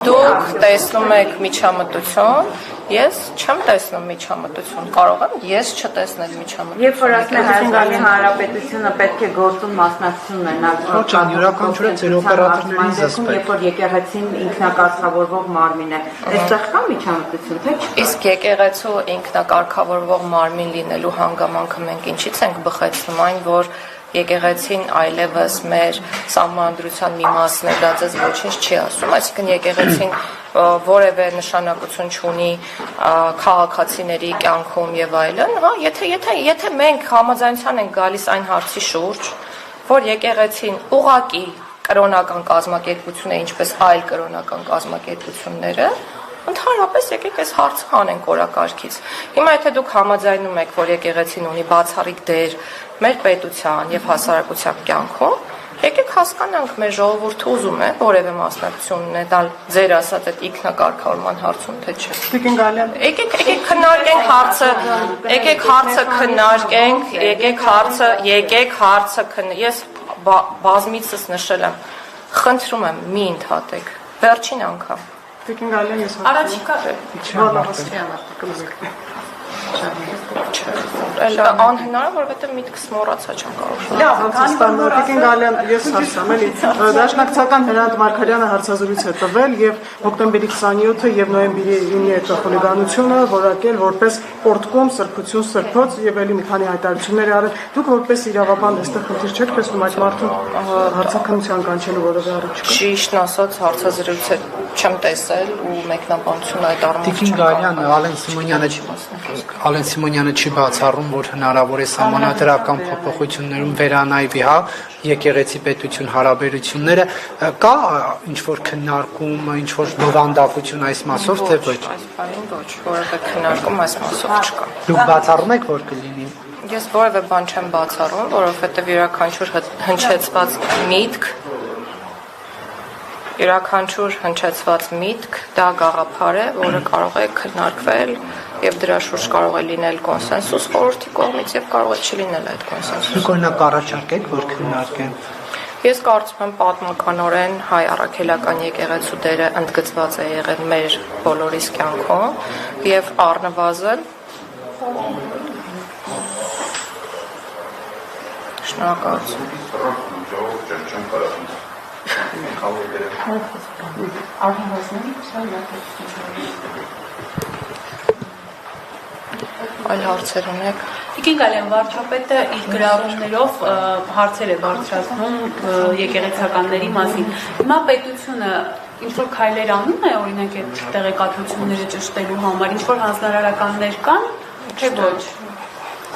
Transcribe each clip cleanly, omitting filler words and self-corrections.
Դուք տեսնում եք միջամտություն, ես չեմ տեսնում միջամտություն, կարող եմ ես չտեսնել միջամտություն։ Երբ որ ասում եք Հայաստանի Հանրապետությունը պետք է գործուն մասնակցություն ունենա, յուրաքանչյուրը ձեր օպերատորներին զսպել։ Երբ որ եկեղեցին ինքնակարգավորվող մարմին է, այստեղ կա միջամտություն, թե չկա։ Իսկ եկեղեցու ինքնակարգավորվող մարմին լինելու հանգամանքը մենք ինչից ենք բխեցնում այն, որ եկեղեցին այլևս մեր սահմանադրության մի մասն է, դա ձեզ ոչինչ չի ասում, այսինքն եկեղեցին որևէ նշանակություն չունի քաղաքացիների կյանքում եւ այլն, հա, եթե մենք համաձայնության ենք գալիս այն հարցի շուրջ, որ եկեղեցին ուղղակի կրոնական կազմակերպություն է, ինչպես այլ կրոնական կազմակերպությունները, ընդհանրապես եկեք այս հարցը հանենք օրակարգից։ Հիմա եթե դուք համաձայնում եք, որ եկեղեցին ունի բացառիկ դեր մեր պետության եւ հասարակության կյանքում, եկեք հասկանանք մեր ժողովուրդը ուզում է որևէ մասնակցություն ունենալ ձեր ասած այդ ինքնակարգավորման հարցում, թե չէ։ Տիկին Գալյան, Եկեք քննարկենք հարցը, եկեք հարցը քննարկենք, եկեք հարցը ես բազմիցս նշել եմ, խնդրում եմ մի ընդհատեք, վերջին անգամ։ Տիկին Գալյան, ես Առաջիկա անհնար է, որովհետև միտքս մոռացա չեմ կարող։ Տիկին Գալյան, ես հարցամ էլի։ Դաշնակցական Հրանտ Մարգարյանը հարցազրույց է տվել եւ հոկտեմբերի 27-ը եւ նոյեմբերի 9-ի այդ խուլիգանությունը որակել որպես պորտկոմ, սրբություն, սրբոց եւ էլի մի քանի հայտարարություններ արել։ Դուք որպես իրավաբան այստեղ խնդիր չեք տեսնում այդ մարդուն հարցաքննության կանչելու որևէ առիթ։ Ճիշտն ասած հարցազրույցը չեմ տեսել ու մեկնաբանությունը այդ առումով Տիկին Գալյան, Ալեն Սիմոնյանը չի բացառում, որ հնարավոր է սահմանադրական փոփոխություններում վերանայվի, հա, եկեղեցի պետություն հարաբերությունները, կա ինչ-որ քննարկում, ինչ-որ բովանդակություն այս մասով, թե ոչ։ Այս բանին ոչ, որևէ քննարկում այս մասով չկա։ Դուք բացառում եք, որ կլինի։ Ես որևէ բան չեմ բացառում, որովհետև յուրաքանչյուր հնչեցված միտք դա գաղափար է, որը կարող է քննարկվել եւ դրա շուրջ կարող է լինել կոնսենսուս խորհրդի կողմից եւ կարող է չլինել այդ կոնսենսուսը։ Դուք օրինակ առաջարկեք, որ քննարկեն։ Ես կարծում եմ պատմականորեն հայ առաքելական եկեղեցու դերը ընդգծված է եղել մեր բոլորիս կյանքում եւ առնվազն շնորհակալություն։ Այլ հարցեր ունեք։ Տիկին Գալյան, վարչապետը իր գրառումներով հարցեր է բարձրացնում եկեղեցականների մասին։ Հիմա պետությունը ինչ-որ քայլեր անում է, օրինակ այդ տեղեկատվությունները ճշտելու համար, ինչ-որ հանձնարարականներ կան, թե ոչ։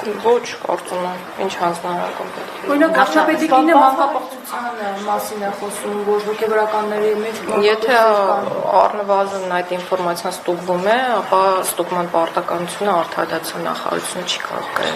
Ոչ, կարծում եմ, ինչ հանձնարարական պետք է։ Օրինակ վարչապետի կինը մանկապարտության մասին է խոսում, որ հոգեվորականների մեջ Եթե առնվազն այդ ինֆորմացիան ստուգվում է, ապա ստուգման պարտականությունը արտահայտության նախարարությունը չի կարող կրել։